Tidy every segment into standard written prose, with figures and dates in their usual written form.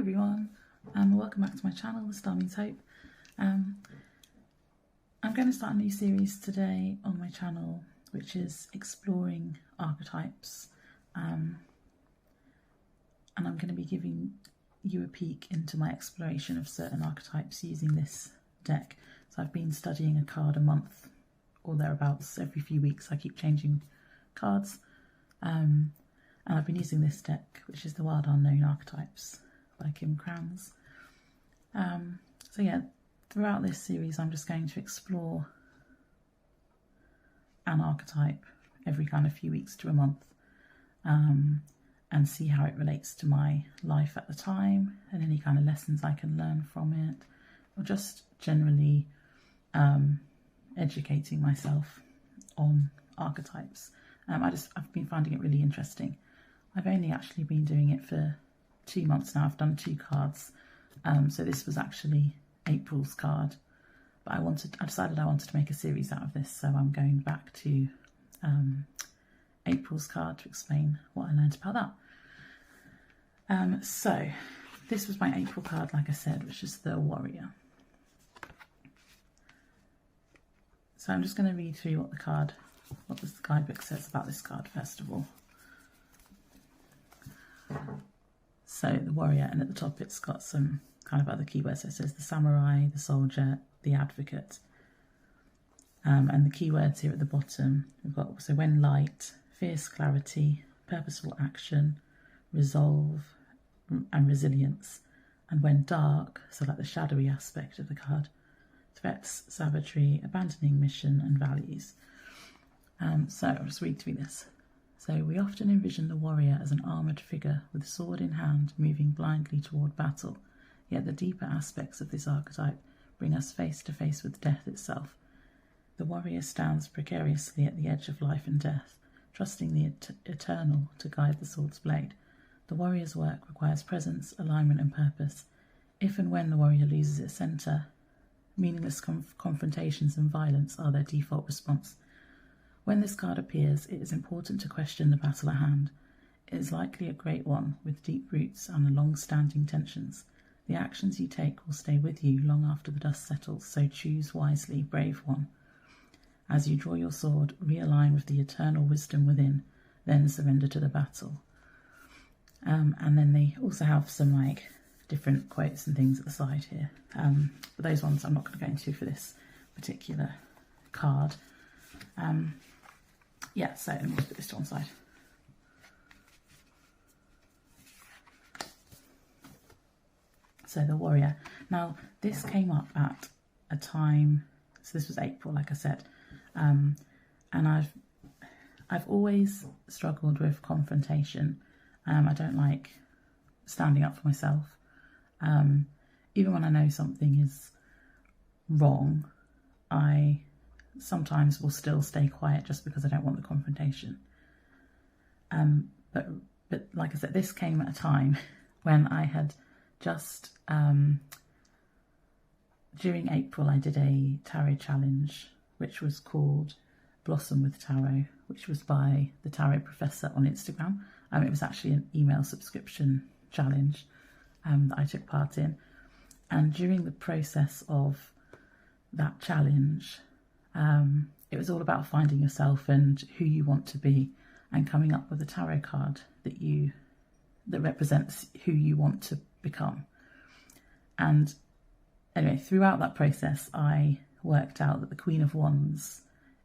everyone, and welcome back to my channel, The Star Means Hope. I'm going to start a new series today on my channel, which is exploring archetypes, and I'm going to be giving you a peek into my exploration of certain archetypes using this deck. So I've been studying a card a month or thereabouts. Every few weeks I keep changing cards, and I've been using this deck, which is the Wild Unknown Archetypes by Kim Krans. So yeah, throughout this series I'm just going to explore an archetype every kind of few weeks to a month, and see how it relates to my life at the time and any kind of lessons I can learn from it, or just generally educating myself on archetypes. I've been finding it really interesting. I've only actually been doing it for 2 months now. I've done 2 cards, so this was actually April's card, but I decided I wanted to make a series out of this, so I'm going back to April's card to explain what I learned about that. So this was my April card, like I said, which is the Warrior. So I'm just going to read through what the guidebook says about this card first of all. So the Warrior, and at the top it's got some kind of other keywords. So it says the Samurai, the Soldier, the Advocate, and the keywords here at the bottom we've got, so when light, fierce clarity, purposeful action, resolve and resilience, and when dark, so like the shadowy aspect of the card, threats, savagery, abandoning mission and values. So I'll just read through this. So we often envision the warrior as an armoured figure with sword in hand moving blindly toward battle, yet the deeper aspects of this archetype bring us face to face with death itself. The warrior stands precariously at the edge of life and death, trusting the eternal to guide the sword's blade. The warrior's work requires presence, alignment and purpose. If and when the warrior loses its centre, meaningless confrontations and violence are their default response. When this card appears, it is important to question the battle at hand. It is likely a great one, with deep roots and long-standing tensions. The actions you take will stay with you long after the dust settles, so choose wisely, brave one. As you draw your sword, realign with the eternal wisdom within, then surrender to the battle. And then they also have some different quotes and things at the side here. But those ones I'm not going to go into for this particular card. Yeah, so let me just put this to one side. So the Warrior. Now this came up at a time, so this was April, like I said, and I've always struggled with confrontation. I don't like standing up for myself. Even when I know something is wrong, I sometimes will still stay quiet just because I don't want the confrontation. But like I said, this came at a time when I had just, during April I did a tarot challenge which was called Blossom with Tarot, which was by the Tarot Professor on Instagram. It was actually an email subscription challenge that I took part in, and during the process of that challenge, it was all about finding yourself and who you want to be, and coming up with a tarot card that represents who you want to become. And anyway, throughout that process, I worked out that the Queen of Wands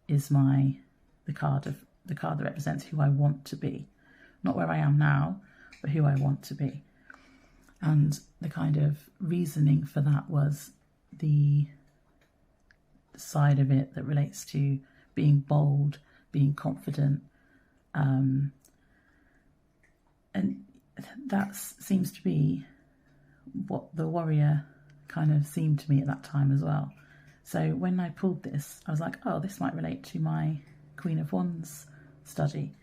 is the card that represents who I want to be, not where I am now, but who I want to be. And the kind of reasoning for that was the side of it that relates to being bold, being confident, and that seems to be what the Warrior kind of seemed to me at that time as well. So when I pulled this, I was like, oh, this might relate to my Queen of Wands study.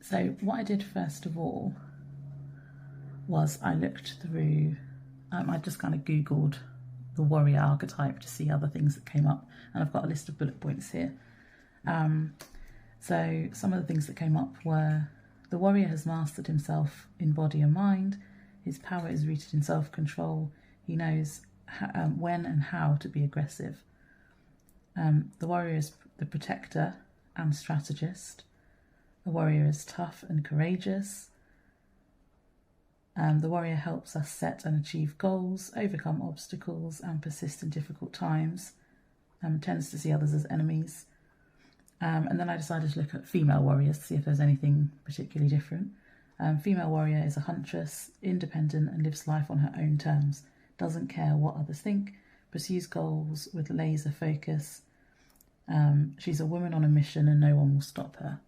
So what I did first of all was I looked through, I just kind of Googled the Warrior archetype to see other things that came up, and I've got a list of bullet points here. So some of the things that came up were the warrior has mastered himself in body and mind. His power is rooted in self-control. He knows when and how to be aggressive. The warrior is the protector and strategist. The warrior is tough and courageous. The warrior helps us set and achieve goals, overcome obstacles, and persist in difficult times. Tends to see others as enemies. And then I decided to look at female warriors to see if there's anything particularly different. Female warrior is a huntress, independent, and lives life on her own terms. Doesn't care what others think, pursues goals with laser focus. She's a woman on a mission and no one will stop her.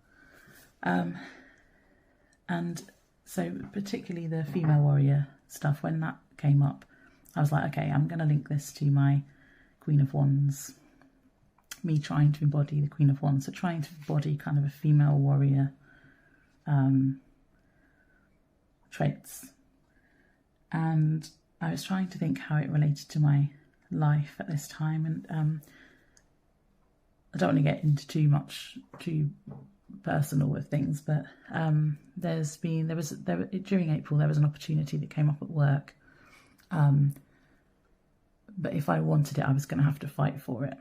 And so particularly the female warrior stuff, when that came up, I was like, okay, I'm going to link this to my Queen of Wands, me trying to embody the Queen of Wands, so trying to embody kind of a female warrior traits. And I was trying to think how it related to my life at this time, and I don't want to get into too personal with things, but during April there was an opportunity that came up at work, but if I wanted it, I was going to have to fight for it.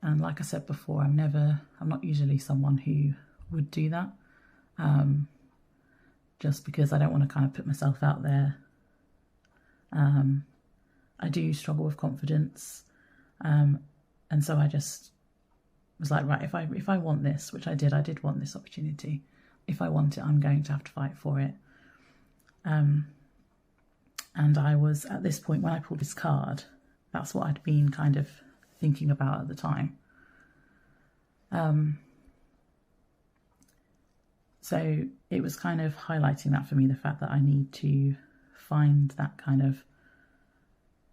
And like I said before, I'm not usually someone who would do that, just because I don't want to kind of put myself out there. I do struggle with confidence, and so I just was like, right, if I want this, which I did want this opportunity. If I want it, I'm going to have to fight for it. And I was at this point when I pulled this card, that's what I'd been kind of thinking about at the time. So it was kind of highlighting that for me, the fact that I need to find that kind of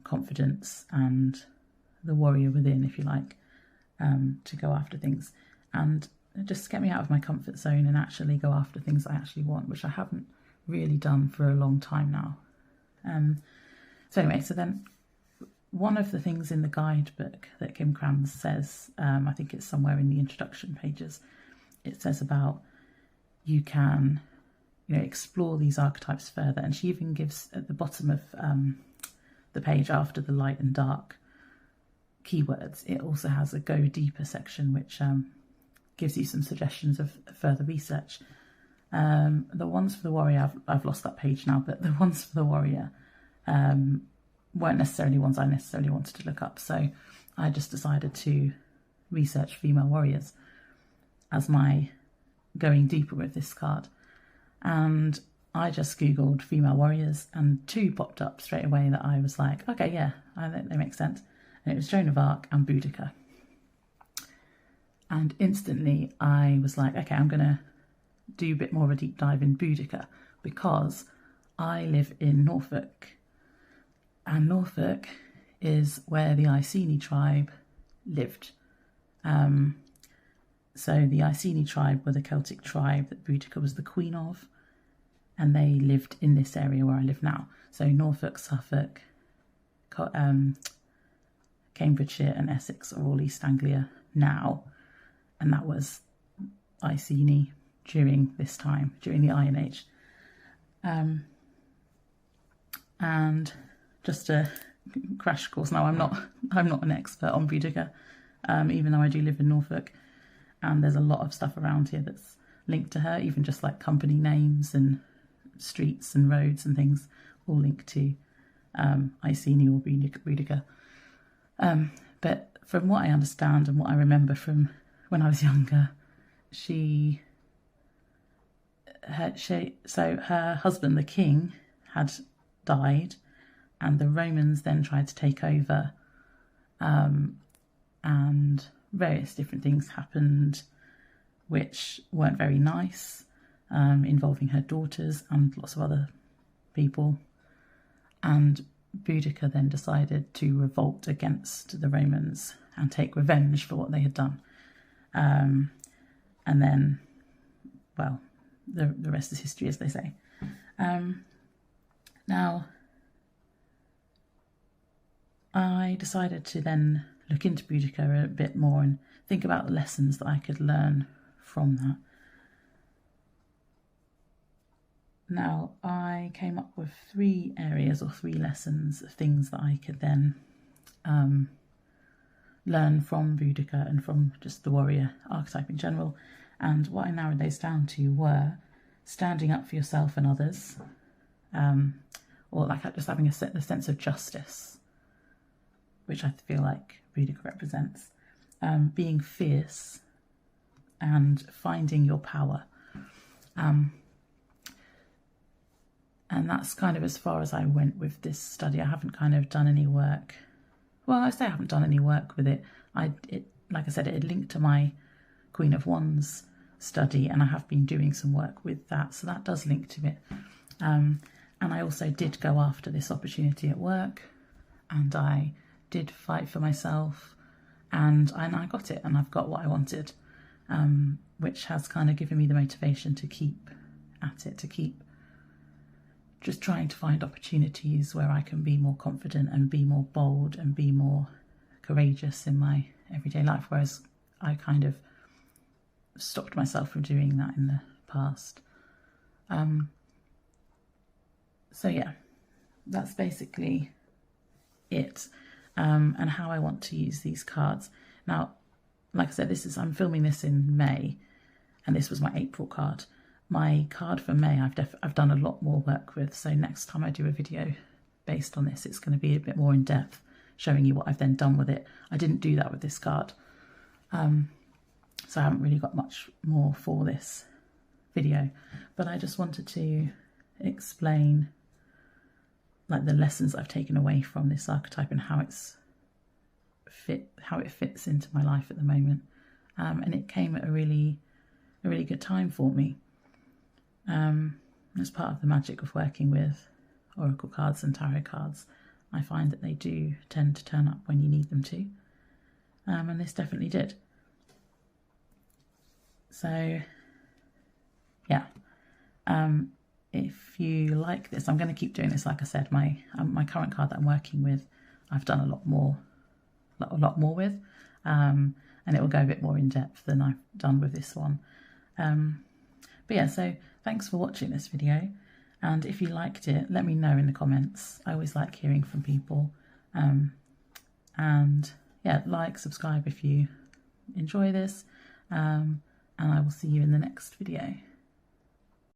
confidence and the warrior within, if you like, to go after things and just get me out of my comfort zone and actually go after things I actually want, which I haven't really done for a long time now. So anyway, so then one of the things in the guidebook that Kim Krans says, I think it's somewhere in the introduction pages, it says about you can, explore these archetypes further. And she even gives at the bottom of the page, after the light and dark keywords, it also has a go deeper section, which gives you some suggestions of further research. The ones for the warrior, I've lost that page now, but the ones for the warrior weren't necessarily ones I necessarily wanted to look up. So I just decided to research female warriors as my going deeper with this card. And I just Googled female warriors and 2 popped up straight away that I was like, okay, yeah, I think they make sense. And it was Joan of Arc and Boudica. And instantly I was like, okay, I'm going to do a bit more of a deep dive in Boudica, because I live in Norfolk, and Norfolk is where the Iceni tribe lived. So the Iceni tribe were the Celtic tribe that Boudica was the queen of, and they lived in this area where I live now. So Norfolk, Suffolk, Cambridgeshire and Essex are all East Anglia now, and that was Iceni during this time, during the Iron Age. And just a crash course now, I'm not an expert on Boudica, even though I do live in Norfolk, and there's a lot of stuff around here that's linked to her, even just like company names and streets and roads and things, all linked to Iceni or Boudica. But from what I understand and what I remember from when I was younger, her husband, the king, had died, and the Romans then tried to take over, and various different things happened which weren't very nice, involving her daughters and lots of other people. And Boudica then decided to revolt against the Romans and take revenge for what they had done. And then, well, the rest is history, as they say. Now, I decided to then look into Boudica a bit more and think about the lessons that I could learn from that. Now, I came up with 3 areas or 3 lessons of things that I could then learn from Boudica and from just the warrior archetype in general. And what I narrowed those down to were standing up for yourself and others, or like just having a sense of justice, which I feel like Boudica represents, being fierce, and finding your power. And that's kind of as far as I went with this study. I haven't kind of done any work. Well, I say I haven't done any work with it. Like I said, it had linked to my Queen of Wands study, and I have been doing some work with that. So that does link to it. And I also did go after this opportunity at work, and I did fight for myself, and I got it, and I've got what I wanted, which has kind of given me the motivation to keep at it, to keep just trying to find opportunities where I can be more confident and be more bold and be more courageous in my everyday life, whereas I kind of stopped myself from doing that in the past. So yeah, that's basically it, and how I want to use these cards. Now, like I said, I'm filming this in May, and this was my April card. My card for May, I've done a lot more work with, so next time I do a video based on this, it's going to be a bit more in depth, showing you what I've then done with it. I didn't do that with this card, so I haven't really got much more for this video, but I just wanted to explain like the lessons I've taken away from this archetype and how it fits into my life at the moment, and it came at a really good time for me. As part of the magic of working with oracle cards and tarot cards, I find that they do tend to turn up when you need them to, and this definitely did. So yeah, if you like this, I'm going to keep doing this. Like I said, my current card that I'm working with, I've done a lot more with, and it will go a bit more in depth than I've done with this one. But yeah, so thanks for watching this video, and if you liked it, let me know in the comments. I always like hearing from people, and yeah, like, subscribe if you enjoy this, and I will see you in the next video.